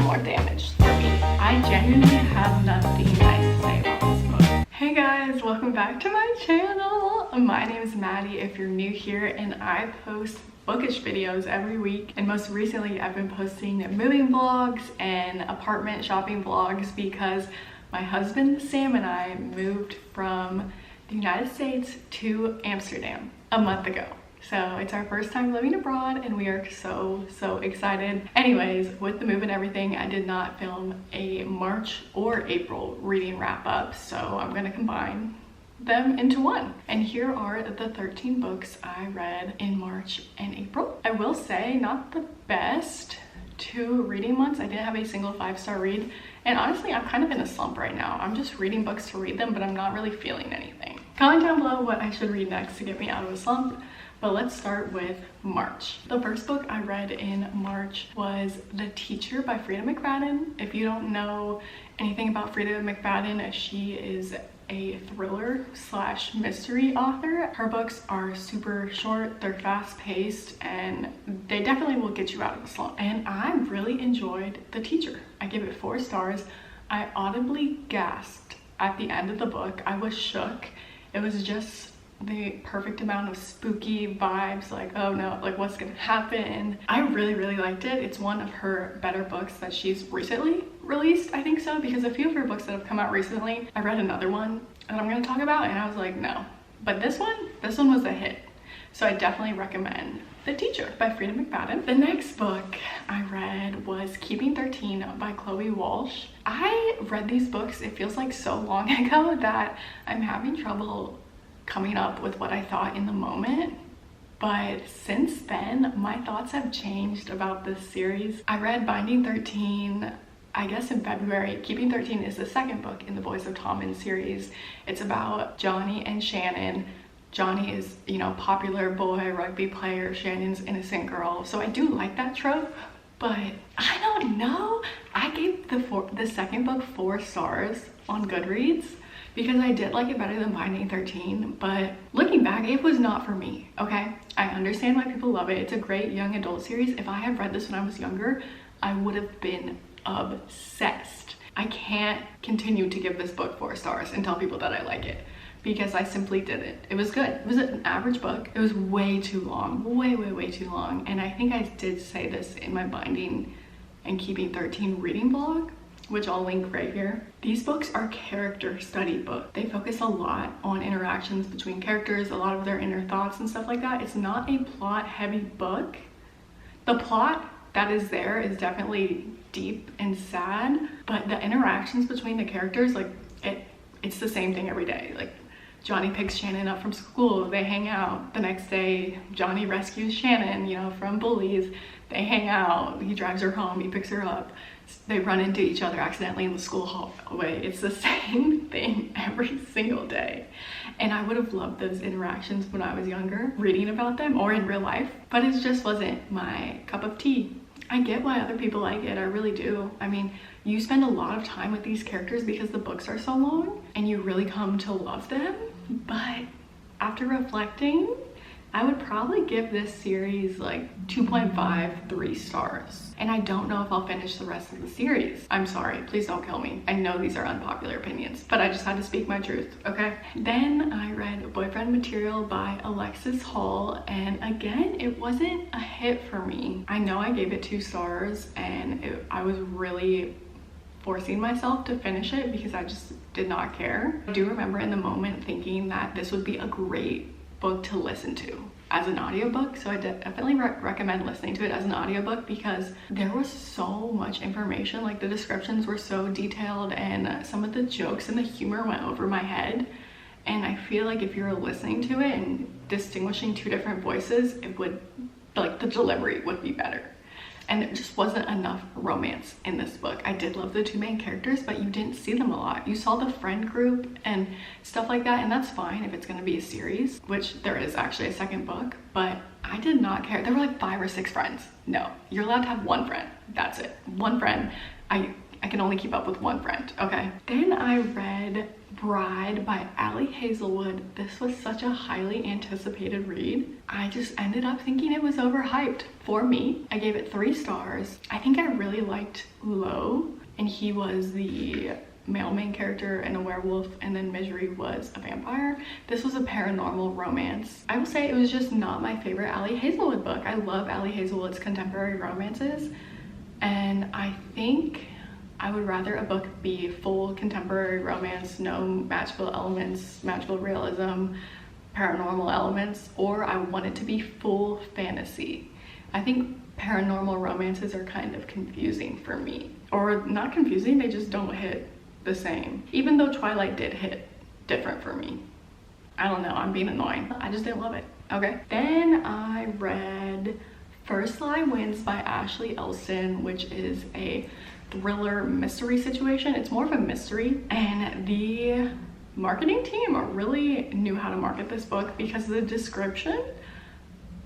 more damaged for me. I genuinely have nothing nice to say about this book. Hey guys, welcome back to my channel. My name is Maddie if you're new here, and I post bookish videos every week, and most recently I've been posting moving vlogs and apartment shopping vlogs because my husband Sam and I moved from the United States to Amsterdam a month ago. So it's our first time living abroad and we are so excited. Anyways, with the move and everything, I did not film a March or April reading wrap up, so I'm gonna combine them into one. And here are the 13 books I read in March and April. I will say, not the best 2 reading months. I didn't have a single 5-star read, and honestly I'm kind of in a slump right now. I'm just reading books to read them, but I'm not really feeling anything. Comment down below what I should read next to get me out of a slump. But let's start with March. The first book I read in March was The Teacher by Freida McFadden. If you don't know anything about Freida McFadden, she is a thriller / mystery author. Her books are super short, they're fast paced, and they definitely will get you out of a slump. And I really enjoyed The Teacher. I give it 4 stars. I audibly gasped at the end of the book. I was shook. It was just the perfect amount of spooky vibes, like, oh no, like what's gonna happen. I really liked it. It's one of her better books that she's recently released, I think so, because a few of her books that have come out recently, I read another one that I'm gonna talk about and I was like, no. But this one was a hit. So I definitely recommend The Teacher by Freida McFadden. The next book I read was Keeping 13 by Chloe Walsh. I read these books, it feels like so long ago that I'm having trouble coming up with what I thought in the moment, but since then my thoughts have changed about this series. I read Binding 13 I guess in February. Keeping 13 is the second book in the Boys of Tommen series. It's about Johnny and Shannon. Johnny is, you know, popular boy rugby player, Shannon's innocent girl, so I do like that trope, but I don't know. I gave the second book 4 stars on Goodreads because I did like it better than Binding 13, but looking back, it was not for me, okay? I understand why people love it. It's a great young adult series. If I had read this when I was younger, I would have been obsessed. I can't continue to give this book 4 stars and tell people that I like it because I simply didn't. It was good. It was an average book. It was way too long, way too long. And I think I did say this in my Binding and Keeping 13 reading vlog, which I'll link right here. These books are character study books. They focus a lot on interactions between characters, a lot of their inner thoughts and stuff like that. It's not a plot heavy book. The plot that is there is definitely deep and sad, but the interactions between the characters, like it's the same thing every day. Like Johnny picks Shannon up from school, they hang out. The next day, Johnny rescues Shannon, you know, from bullies. They hang out, he drives her home, he picks her up. They run into each other accidentally in the school hallway. It's the same thing every single day. And I would have loved those interactions when I was younger, reading about them or in real life, but it just wasn't my cup of tea. I get why other people like it, I really do. I mean, you spend a lot of time with these characters because the books are so long and you really come to love them. But after reflecting, I would probably give this series like 2.5, 3 stars. And I don't know if I'll finish the rest of the series. I'm sorry, please don't kill me. I know these are unpopular opinions, but I just had to speak my truth, okay? Then I read Boyfriend Material by Alexis Hall, and again, it wasn't a hit for me. I know I gave it 2 stars, and I was really forcing myself to finish it because I just did not care. I do remember in the moment thinking that this would be a great book to listen to as an audiobook, so I definitely recommend listening to it as an audiobook because there was so much information. Like the descriptions were so detailed and some of the jokes and the humor went over my head, and I feel like if you're listening to it and distinguishing 2 different voices, it would, like, the delivery would be better. And it just wasn't enough romance in this book. I did love the 2 main characters, but you didn't see them a lot. You saw the friend group and stuff like that, and that's fine if it's gonna be a series, which there is actually a second book, but I did not care. There were like 5 or 6 friends. No, you're allowed to have 1 friend. That's it, 1 friend. I can only keep up with one friend, okay? Then I read Bride by Ali Hazelwood. This was such a highly anticipated read. I just ended up thinking it was overhyped. For me, I gave it 3 stars. I think I really liked Lo, and he was the male main character and a werewolf, and then Misery was a vampire. This was a paranormal romance. I will say it was just not my favorite Ali Hazelwood book. I love Ali Hazelwood's contemporary romances, and I think I would rather a book be full contemporary romance, no magical elements, magical realism, paranormal elements, or I want it to be full fantasy. I think paranormal romances are kind of confusing for me. Or not confusing, they just don't hit the same. Even though Twilight did hit different for me. I don't know, I'm being annoying. I just didn't love it, okay? Then I read First Lie Wins by Ashley Elson, which is a thriller mystery situation. It's more of a mystery, and the marketing team really knew how to market this book because the description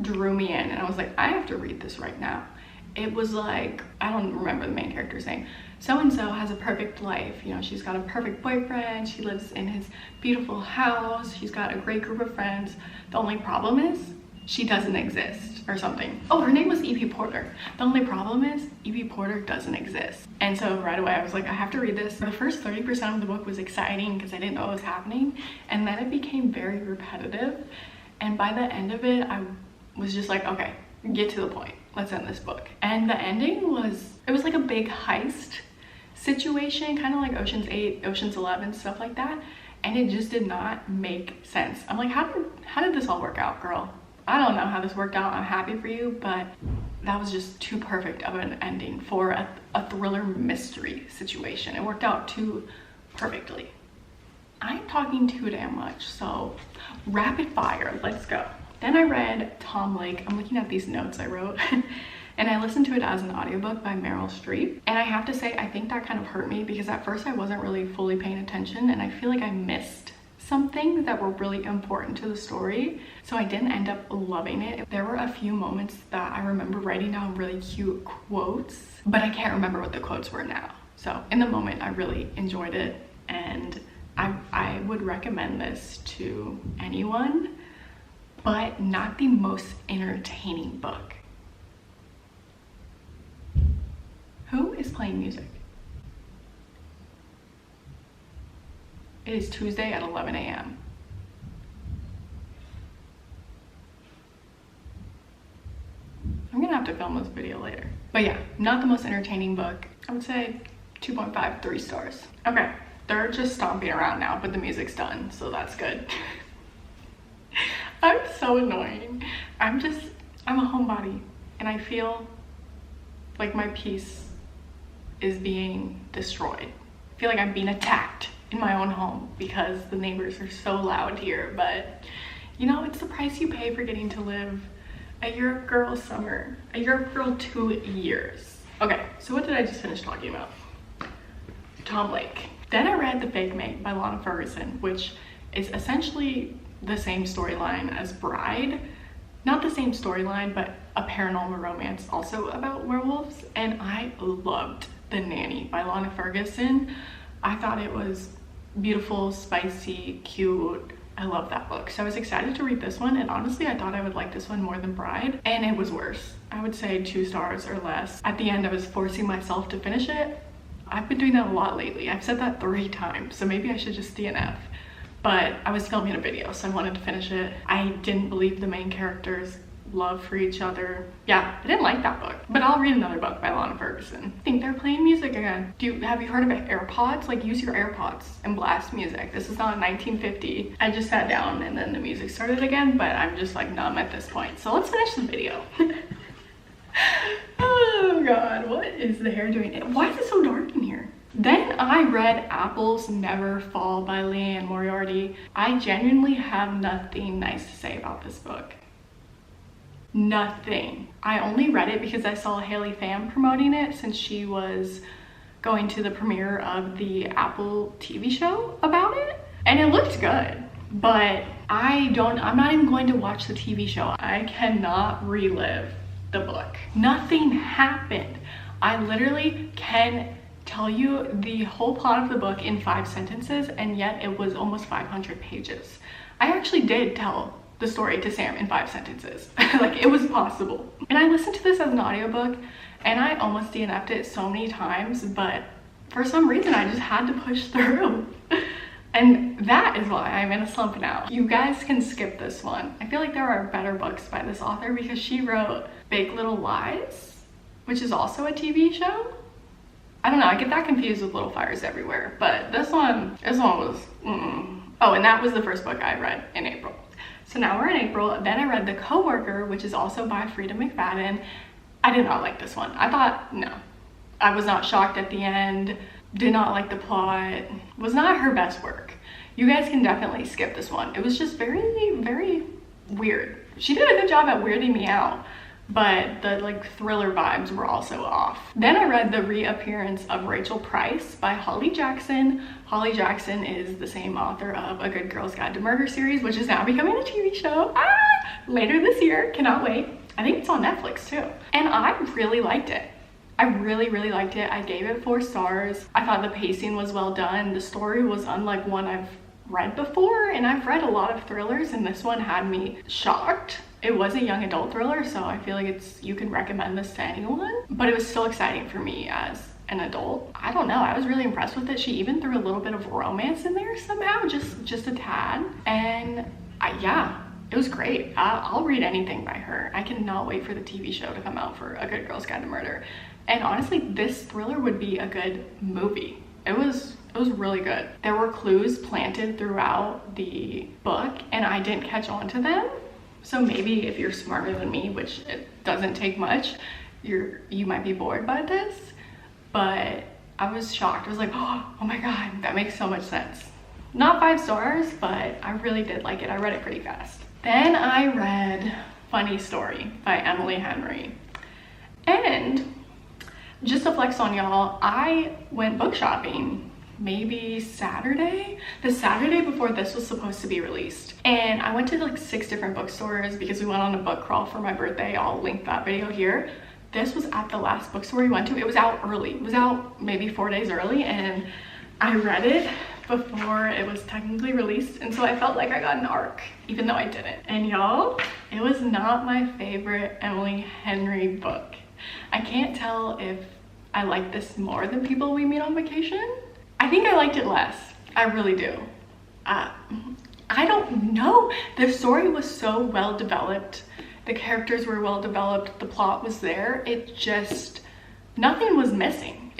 drew me in, and I was like, I have to read this right now. It was like, I don't remember the main character's name. So-and-so has a perfect life. You know, she's got a perfect boyfriend. She lives in his beautiful house. She's got a great group of friends. The only problem is she doesn't exist or something. Oh, her name was E.P. Porter. The only problem is E.P. Porter doesn't exist. And so right away I was like, I have to read this. The first 30% of the book was exciting because I didn't know what was happening. And then it became very repetitive. And by the end of it, I was just like, okay, get to the point. Let's end this book. And the ending was, it was like a big heist situation, kind of like Ocean's 8, Ocean's 11, stuff like that. And it just did not make sense. I'm like, how did this all work out, girl? I don't know how this worked out. I'm happy for you, but that was just too perfect of an ending for a thriller mystery situation. It worked out too perfectly. I'm talking too damn much, so rapid fire, let's go. Then I read Tom Lake. I'm looking at these notes I wrote. And I listened to it as an audiobook by Meryl Streep. And I have to say, I think that kind of hurt me because at first I wasn't really fully paying attention, and I feel like I missed some things that were really important to the story. So I didn't end up loving it. There were a few moments that I remember writing down really cute quotes, but I can't remember what the quotes were now. So in the moment, I really enjoyed it, and I would recommend this to anyone, but not the most entertaining book. Who is playing music? It is Tuesday at 11 a.m. I'm gonna have to film this video later. But yeah, not the most entertaining book. I would say 2.5, 3 stars. Okay, they're just stomping around now, but the music's done, so that's good. I'm so annoying. I'm a homebody, and I feel like my peace is being destroyed. I feel like I'm being attacked in my own home because the neighbors are so loud here, but you know, it's the price you pay for getting to live a Europe girl summer, a Europe girl 2 years. Okay, so what did I just finish talking about? Tom Lake. Then I read The Fake Mate by Lana Ferguson, which is essentially the same storyline as Bride. Not the same storyline, but a paranormal romance also about werewolves. And I loved The Nanny by Lana Ferguson. I thought it was beautiful, spicy, cute. I love that book. So I was excited to read this one, and honestly I thought I would like this one more than Bride, and it was worse. I would say 2 stars or less. At the end I was forcing myself to finish it. I've been doing that a lot lately. I've said that 3 times, so maybe I should just DNF. But I was filming a video, so I wanted to finish it. I didn't believe the main characters' love for each other. Yeah, I didn't like that book, but I'll read another book by Lana Ferguson. I think they're playing music again. Have you heard of AirPods? Like, use your AirPods and blast music. This is not 1950. I just sat down and then the music started again, but I'm just like numb at this point. So let's finish the video. Oh God, what is the hair doing? Why is it so dark in here? Then I read Apples Never Fall by Leanne Moriarty. I genuinely have nothing nice to say about this book. Nothing. I only read it because I saw Haley Pham promoting it, since she was going to the premiere of the Apple TV show about it, and it looked good, but I'm not even going to watch the TV show. I cannot relive the book. Nothing happened. I literally can tell you the whole plot of the book in 5 sentences, and yet it was almost 500 pages. I actually did tell the story to Sam in 5 sentences. Like, it was possible. And I listened to this as an audiobook, and I almost DNF'd it so many times, but for some reason I just had to push through. And that is why I'm in a slump now. You guys can skip this one. I feel like there are better books by this author, because she wrote Big Little Lies, which is also a TV show. I don't know, I get that confused with Little Fires Everywhere, but this one was, Oh, and that was the first book I read in April. So now we're in April. Then I read The Coworker, which is also by Frida McFadden. I did not like this one. I thought, no. I was not shocked at the end. Did not like the plot. Was not her best work. You guys can definitely skip this one. It was just very, very weird. She did a good job at weirding me out, but the like thriller vibes were also off. Then I read The Reappearance of Rachel Price by Holly Jackson. Holly Jackson is the same author of A Good Girl's Guide to Murder series, which is now becoming a TV show later this year. Cannot wait. I think it's on Netflix too. And I really liked it. I really, really liked it. I gave it 4 stars. I thought the pacing was well done. The story was unlike one I've read before, and I've read a lot of thrillers, and this one had me shocked. It was a young adult thriller, so I feel like you can recommend this to anyone, but it was still exciting for me as an adult. I don't know, I was really impressed with it. She even threw a little bit of romance in there somehow, just a tad, and yeah, it was great. I'll read anything by her. I cannot wait for the TV show to come out for A Good Girl's Guide to Murder. And honestly, this thriller would be a good movie. It was really good. There were clues planted throughout the book, and I didn't catch on to them. So maybe if you're smarter than me, which it doesn't take much, you might be bored by this. But I was shocked. I was like, oh my God, that makes so much sense. Not 5 stars, but I really did like it. I read it pretty fast. Then I read Funny Story by Emily Henry. And just to flex on y'all, I went book shopping maybe Saturday, the Saturday before this was supposed to be released. And I went to like 6 different bookstores because we went on a book crawl for my birthday. I'll link that video here. This was at the last bookstore we went to. It was out early. It was out maybe 4 days early, and I read it before it was technically released, and so I felt like I got an arc, even though I didn't. And y'all, it was not my favorite Emily Henry book. I can't tell if I like this more than People We Meet on Vacation. I think I liked it less. I really do. I don't know. The story was so well developed. The characters were well developed. The plot was there. It just, nothing was missing.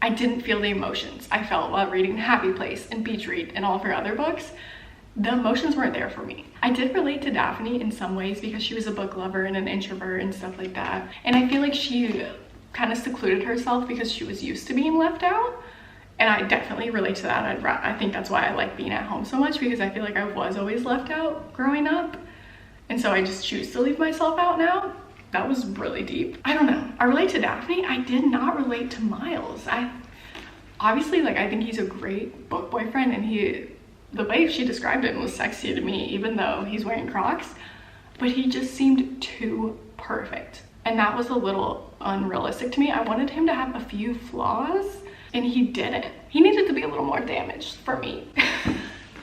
I didn't feel the emotions I felt while reading Happy Place and Beach Read and all of her other books. The emotions weren't there for me. I did relate to Daphne in some ways because she was a book lover and an introvert and stuff like that. And I feel like she kind of secluded herself because she was used to being left out. And I definitely relate to that. I think that's why I like being at home so much, because I feel like I was always left out growing up. And so I just choose to leave myself out now. That was really deep. I don't know. I relate to Daphne. I did not relate to Miles. Obviously, like, I think he's a great book boyfriend, and the way she described him was sexy to me, even though he's wearing Crocs, but he just seemed too perfect. And that was a little unrealistic to me. I wanted him to have a few flaws, and he didn't. He needed to be a little more damaged for me.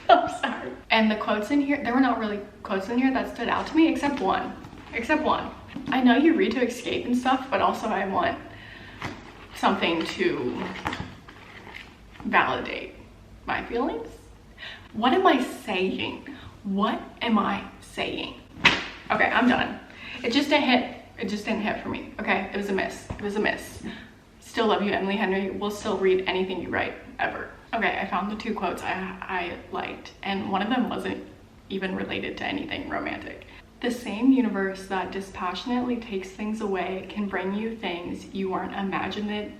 I'm sorry. And the quotes in here, there were not really quotes in here that stood out to me, except one. I know you read to escape and stuff, but also I want something to validate my feelings. What am I saying? What am I saying? Okay, I'm done. It just didn't hit. It just didn't hit for me. Okay, it was a miss. It was a miss. Still love you, Emily Henry. Will still read anything you write, ever. Okay, I found the 2 quotes I liked, and one of them wasn't even related to anything romantic. The same universe that dispassionately takes things away can bring you things you aren't imaginative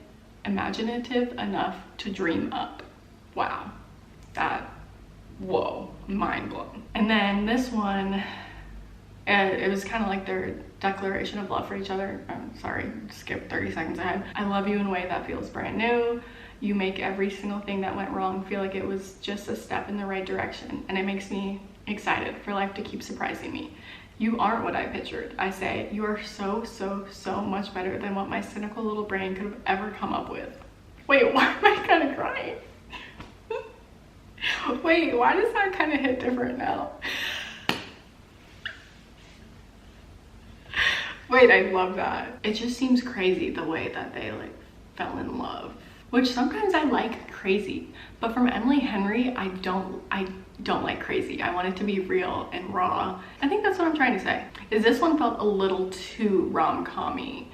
enough to dream up. Wow. Whoa, mind blown. And then this one, it was kind of like their declaration of love for each other. I'm sorry, skip 30 seconds ahead. I love you in a way that feels brand new. You make every single thing that went wrong feel like it was just a step in the right direction, and it makes me excited for life to keep surprising me. You aren't what I pictured. I say, you are so, so, so much better than what my cynical little brain could have ever come up with. Wait, why am I kind of crying? Wait, why does that kind of hit different now? Wait, I love that. It just seems crazy the way that they like fell in love. Which sometimes I like crazy, but from Emily Henry, I don't like crazy. I want it to be real and raw. I think that's what I'm trying to say. Is this one felt a little too rom-com-y.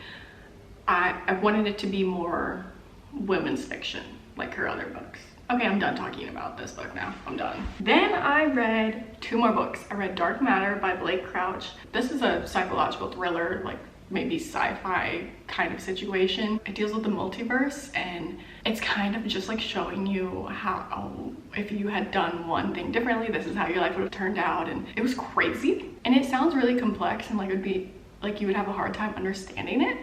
I wanted it to be more women's fiction, like her other books. Okay, I'm done talking about this book now. I'm done. Then I read 2 more books. I read Dark Matter by Blake Crouch. This is a psychological thriller, like maybe sci-fi kind of situation. It deals with the multiverse, and it's kind of just like showing you how, if you had done one thing differently, this is how your life would have turned out. And it was crazy, and it sounds really complex, and like it would be like you would have a hard time understanding it,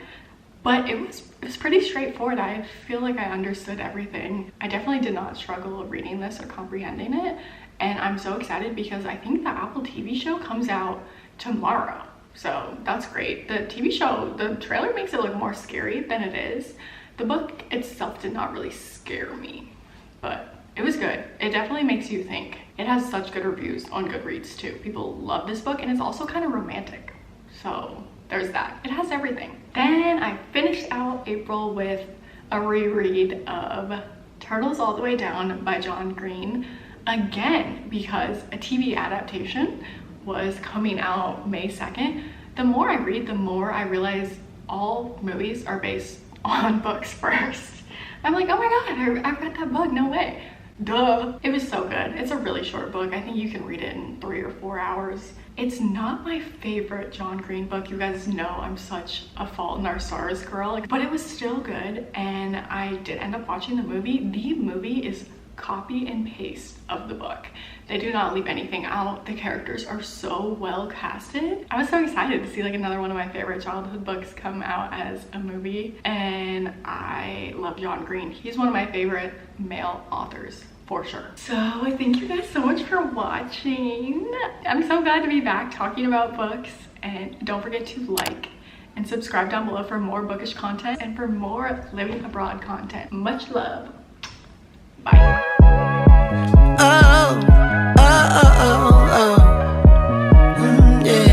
but it was pretty straightforward. I feel like I understood everything. I definitely did not struggle reading this or comprehending it, and I'm so excited because I think the Apple TV show comes out tomorrow. So that's great. The TV show, the trailer makes it look more scary than it is. The book itself did not really scare me, but it was good. It definitely makes you think. It has such good reviews on Goodreads too. People love this book, and it's also kind of romantic. So there's that. It has everything. Then I finished out April with a reread of Turtles All the Way Down by John Green, again, because a TV adaptation was coming out May 2nd. The more I read, the more I realize all movies are based on books first. I'm like, oh my god, I read that book, no way. Duh. It was so good. It's a really short book. I think you can read it in 3 or 4 hours. It's not my favorite John Green book. You guys know I'm such a Fault in Our Stars girl, but it was still good, and I did end up watching the movie. The movie is copy and paste of the book. They do not leave anything out. The characters are so well casted. I was so excited to see like another one of my favorite childhood books come out as a movie, and I love John Green. He's one of my favorite male authors for sure. So thank you guys so much for watching. I'm so glad to be back talking about books, and don't forget to like and subscribe down below for more bookish content and for more living abroad content. Much love.